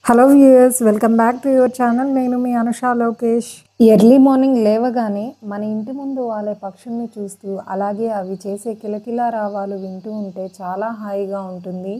Hello viewers, welcome back to your channel. నేను మీ Anusha Lokesh. Early morning లేవగానే మన ఇంటి ముందు వాలే పక్షుల్ని చూస్తూ అలాగే అవి చేసే కిలకిలా రావాలు వింటూ ఉంటే చాలా హాయిగా ఉంటుంది.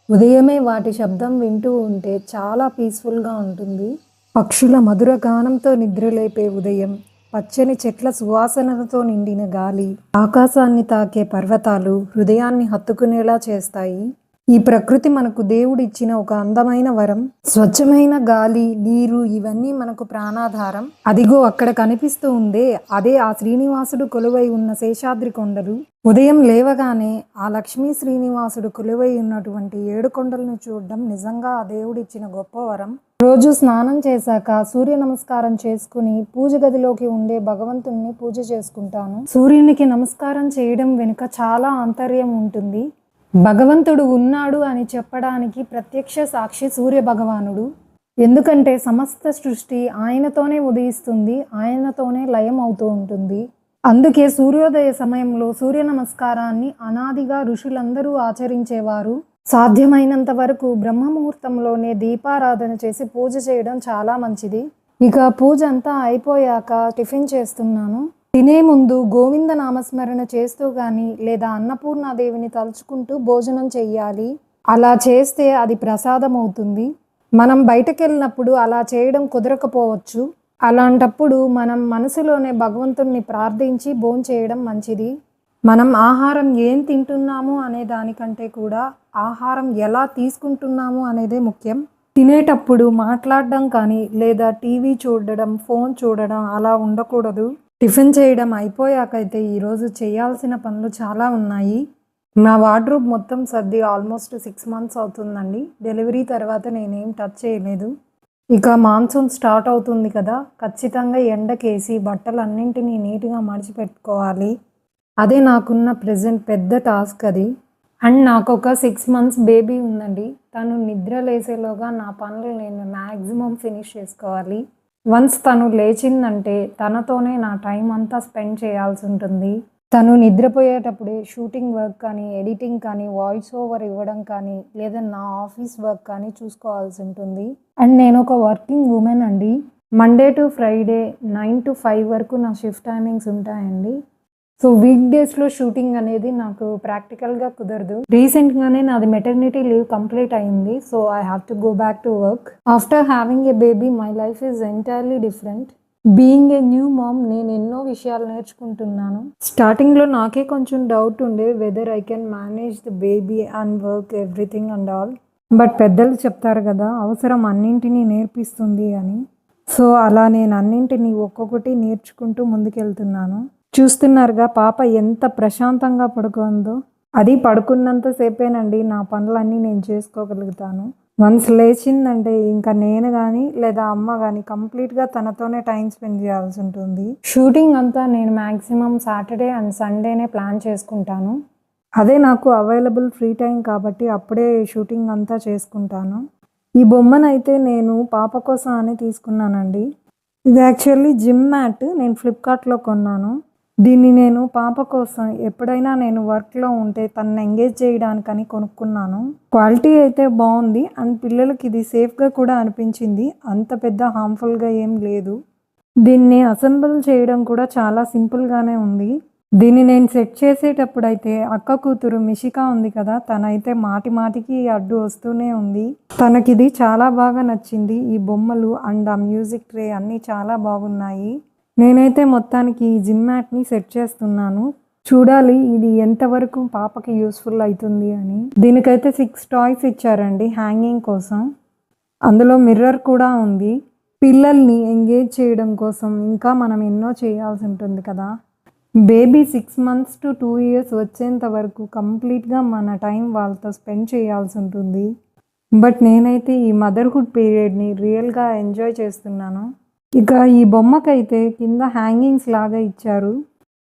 ఉదయమే వాటి శబ్దం వింటూ ఉంటే చాలా పీస్ఫుల్గా ఉంటుంది. పక్షుల మధుర గానంతో నిద్రలేపే ఉదయం, పచ్చని చెట్ల సువాసనలతో నిండిన గాలి, ఆకాశాన్ని తాకే పర్వతాలు హృదయాన్ని హత్తుకునేలా చేస్తాయి. ఈ ప్రకృతి మనకు దేవుడిచ్చిన ఒక అందమైన వరం. స్వచ్ఛమైన గాలి, నీరు ఇవన్నీ మనకు ప్రాణాధారం. అదిగో అక్కడ కనిపిస్తూ ఉందే, అదే ఆ శ్రీనివాసుడు కొలువై ఉన్న శేషాద్రి కొండలు. ఉదయం లేవగానే ఆ లక్ష్మీ శ్రీనివాసుడు కొలువై ఉన్నటువంటి 7 కొండలను చూడడం నిజంగా ఆ దేవుడిచ్చిన గొప్ప వరం. రోజు స్నానం చేశాక సూర్య నమస్కారం చేసుకుని పూజ గదిలోకి ఉండే భగవంతుణ్ణి పూజ చేసుకుంటాను. సూర్యునికి నమస్కారం చేయడం వెనుక చాలా ఆంతర్యం ఉంటుంది. భగవంతుడు ఉన్నాడు అని చెప్పడానికి ప్రత్యక్ష సాక్షి సూర్య భగవానుడు. ఎందుకంటే సమస్త సృష్టి ఆయనతోనే ఉదయిస్తుంది, ఆయనతోనే లయం అవుతూ ఉంటుంది. అందుకే సూర్యోదయ సమయంలో సూర్య నమస్కారాన్ని అనాదిగా ఋషులందరూ ఆచరించేవారు. సాధ్యమైనంత వరకు బ్రహ్మముహూర్తంలోనే దీపారాధన చేసి పూజ చేయడం చాలా మంచిది. ఇక పూజ అంతా అయిపోయాక టిఫిన్ చేస్తున్నాను. తినే ముందు గోవింద నామస్మరణ చేస్తూ కానీ లేదా అన్నపూర్ణాదేవిని తలుచుకుంటూ భోజనం చెయ్యాలి. అలా చేస్తే అది ప్రసాదం అవుతుంది. మనం బయటకు వెళ్ళినప్పుడు అలా చేయడం కుదరకపోవచ్చు. అలాంటప్పుడు మనం మనసులోనే భగవంతుణ్ణి ప్రార్థించి భోంచేయడం మంచిది. మనం ఆహారం ఏం తింటున్నాము అనే దానికంటే కూడా ఆహారం ఎలా తీసుకుంటున్నాము అనేదే ముఖ్యం. తినేటప్పుడు మాట్లాడడం కానీ లేదా టీవీ చూడడం, ఫోన్ చూడడం అలా ఉండకూడదు. టిఫిన్ చేయడం అయిపోయాకైతే ఈరోజు చేయాల్సిన పనులు చాలా ఉన్నాయి. నా వార్డ్రోబ్ మొత్తం సర్ది ఆల్మోస్ట్ 6 months అవుతుందండి. డెలివరీ తర్వాత నేనేం టచ్ చేయలేదు. ఇక మాన్సూన్ స్టార్ట్ అవుతుంది కదా, ఖచ్చితంగా ఎండకేసి బట్టలన్నింటినీ నీట్గా మడిచిపెట్టుకోవాలి. అదే నాకున్న ప్రెజెంట్ పెద్ద టాస్క్ అది. అండ్ నాకు ఒక 6 months బేబీ ఉందండి. తను నిద్ర లేసేలోగా నా పనులు నేను మ్యాక్సిమం ఫినిష్ చేసుకోవాలి. వన్స్ తను లేచిందంటే తనతోనే నా టైం అంతా స్పెండ్ చేయాల్సి ఉంటుంది. తను నిద్రపోయేటప్పుడే షూటింగ్ వర్క్ కానీ, ఎడిటింగ్ కానీ, వాయిస్ ఓవర్ ఇవ్వడం కానీ లేదా నా ఆఫీస్ వర్క్ కానీ చూసుకోవాల్సి ఉంటుంది. అండ్ నేను ఒక వర్కింగ్ ఉమెన్ అండి. మండే టు ఫ్రైడే 9 to 5 వరకు నా షిఫ్ట్ టైమింగ్స్ ఉంటాయండి. సో వీక్ డేస్లో షూటింగ్ అనేది నాకు ప్రాక్టికల్గా కుదరదు. రీసెంట్గానే నాది మెటర్నిటీ లీవ్ కంప్లీట్ అయింది. So I have to go back to work. After having a baby my life is entirely different. Being a new mom నేను ఎన్నో విషయాలు నేర్చుకుంటున్నాను. స్టార్టింగ్లో నాకే కొంచెం డౌట్ ఉండే whether I can manage the baby and work everything and all. But పెద్దలు చెప్తారు కదా, అవసరం అన్నింటినీ నేర్పిస్తుంది అని. సో అలా నేను అన్నింటినీ ఒక్కొక్కటి నేర్చుకుంటూ ముందుకెళ్తున్నాను. చూస్తున్నారుగా పాప ఎంత ప్రశాంతంగా పడుకుందో. అది పడుకున్నంతసేపేనండి నా పనులన్నీ నేను చేసుకోగలుగుతాను. వన్స్ లేచిందంటే ఇంకా నేను కానీ లేదా అమ్మ కానీ కంప్లీట్గా తనతోనే టైం స్పెండ్ చేయాల్సి ఉంటుంది. షూటింగ్ అంతా నేను మ్యాక్సిమం సాటర్డే అండ్ సండేనే ప్లాన్ చేసుకుంటాను. అదే నాకు అవైలబుల్ ఫ్రీ టైం కాబట్టి అప్పుడే షూటింగ్ అంతా చేసుకుంటాను. ఈ బొమ్మనైతే నేను పాప కోసం అని తీసుకున్నానండి. ఇది యాక్చువల్లీ జిమ్ మ్యాట్. నేను ఫ్లిప్కార్ట్లో కొన్నాను. దీన్ని నేను పాప కోసం ఎప్పుడైనా నేను వర్క్లో ఉంటే తనని ఎంగేజ్ చేయడానికని కొనుక్కున్నాను. క్వాలిటీ అయితే బాగుంది అండ్ పిల్లలకి ఇది సేఫ్గా కూడా అనిపించింది. అంత పెద్ద హార్మ్ఫుల్గా ఏం లేదు. దీన్ని అసెంబుల్ చేయడం కూడా చాలా సింపుల్గానే ఉంది. దీన్ని నేను సెట్ చేసేటప్పుడు అయితే అక్క కూతురు మిషికా ఉంది కదా, తనైతే మాటి మాటికి అడ్డు వస్తూనే ఉంది. తనకిది చాలా బాగా నచ్చింది. ఈ బొమ్మలు అండ్ ఆ మ్యూజిక్ ట్రే అన్నీ చాలా బాగున్నాయి. నేనైతే మొత్తానికి ఈ జిమ్ మ్యాట్ని సెట్ చేస్తున్నాను. చూడాలి ఇది ఎంతవరకు పాపకి యూస్ఫుల్ అవుతుంది అని. దీనికైతే 6 టాయ్స్ ఇచ్చారండి హ్యాంగింగ్ కోసం. అందులో మిర్రర్ కూడా ఉంది. పిల్లల్ని ఎంగేజ్ చేయడం కోసం ఇంకా మనం ఎన్నో చేయాల్సి ఉంటుంది కదా. బేబీ 6 months to 2 years వచ్చేంత వరకు కంప్లీట్గా మన టైం వాళ్ళతో స్పెండ్ చేయాల్సి ఉంటుంది. బట్ నేనైతే ఈ మదర్హుడ్ పీరియడ్ని రియల్గా ఎంజాయ్ చేస్తున్నాను. ఇక ఈ బొమ్మకైతే కింద హ్యాంగింగ్స్ లాగా ఇచ్చారు.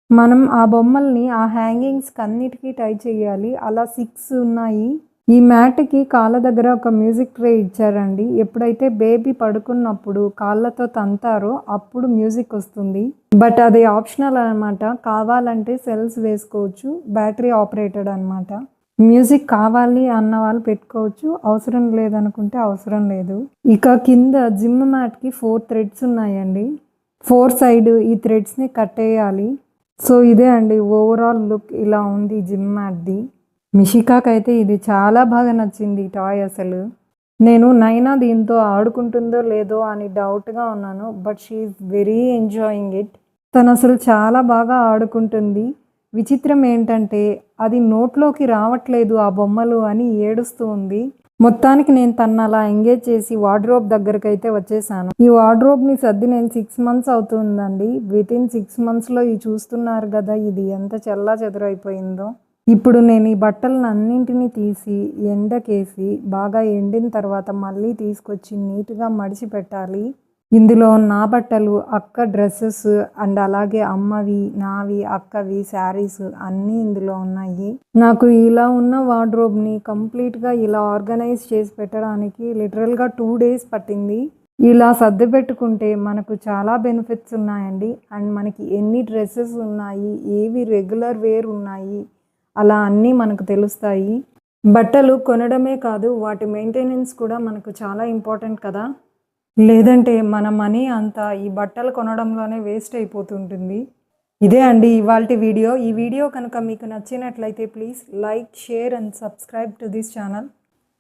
మనం ఆ బొమ్మల్ని ఆ హ్యాంగింగ్స్కి అన్నిటికీ టై చేయాలి. అలా 6 ఉన్నాయి. ఈ మ్యాట్కి కాళ్ళ దగ్గర ఒక మ్యూజిక్ ట్రే ఇచ్చారండి. ఎప్పుడైతే బేబీ పడుకున్నప్పుడు కాళ్ళతో తంతారో అప్పుడు మ్యూజిక్ వస్తుంది. బట్ అది ఆప్షనల్ అనమాట. కావాలంటే సెల్స్ వేసుకోవచ్చు. బ్యాటరీ ఆపరేటెడ్ అనమాట. మ్యూజిక్ కావాలి అన్న వాళ్ళు పెట్టుకోవచ్చు. అవసరం లేదనుకుంటే అవసరం లేదు. ఇక కింద జిమ్ మ్యాట్‌కి 4 థ్రెడ్స్ ఉన్నాయండి. 4 సైడ్ ఈ థ్రెడ్స్‌ని కట్టేయాలి. సో, ఇదే అండి ఓవరాల్ లుక్ ఇలా ఉంది జిమ్ మ్యాట్‌ది. మిషికాకైతే ఇది చాలా బాగా నచ్చింది ఈ టాయ్ అసలు. నేను నైనా దీంతో ఆడుకుంటుందో లేదో అని డౌట్‌గా ఉన్నాను. But she is very enjoying it. తనసలు చాలా బాగా ఆడుకుంటుంది. విచిత్రం ఏంటంటే అది నోట్లోకి రావట్లేదు ఆ బొమ్మలు అని ఏడుస్తూ ఉంది. మొత్తానికి నేను తనలా ఎంగేజ్ చేసి వార్డ్‌రోబ్ దగ్గరకైతే వచ్చేసాను. ఈ వార్డ్‌రోబ్‌ని సర్ది నేను 6 మంత్స్ అవుతుందండి. వితిన్ 6 మంత్స్‌లో ఇది చూస్తున్నారు గదా! ఇది ఎంత చెల్లాచెదురైపోయిందో. ఇప్పుడు నేను ఈ బట్టలనన్నింటిని తీసి ఎండకేసి బాగా ఎండిన తర్వాత మళ్ళీ తీసుకొచ్చి నీట్‌గా మడిచి పెట్టాలి. ఇందులో నా బట్టలు, అక్క డ్రెసెస్ అండ్ అలాగే అమ్మవి, నావి, అక్కవి శారీస్ అన్నీ ఇందులో ఉన్నాయి. నాకు ఇలా ఉన్న వార్డ్‌రోబ్‌ని కంప్లీట్‌గా ఇలా ఆర్గనైజ్ చేసి పెట్టడానికి లిటరల్‌గా 2 డేస్ పట్టింది. ఇలా సర్దిపెట్టుకుంటే మనకు చాలా బెనిఫిట్స్ ఉన్నాయండి. అండ్ మనకి ఎన్ని డ్రెసెస్ ఉన్నాయి, ఏవి రెగ్యులర్ వేర్ ఉన్నాయి, అలా అన్నీ మనకు తెలుస్తాయి. బట్టలు కొనడమే కాదు వాటి మెయింటెనెన్స్ కూడా మనకు చాలా ఇంపార్టెంట్ కదా! లేదంటే మన మనీ అంతా ఈ బట్టలు కొనడంలోనే వేస్ట్ అయిపోతుంటుంది. ఇదే అండి ఇవాల్టి వీడియో. ఈ వీడియో కనుక మీకు నచ్చినట్లయితే please like, share and subscribe to this channel.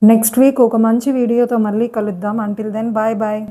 Next week ఒక మంచి వీడియోతో మళ్ళీ కలుద్దాం. Until then bye bye.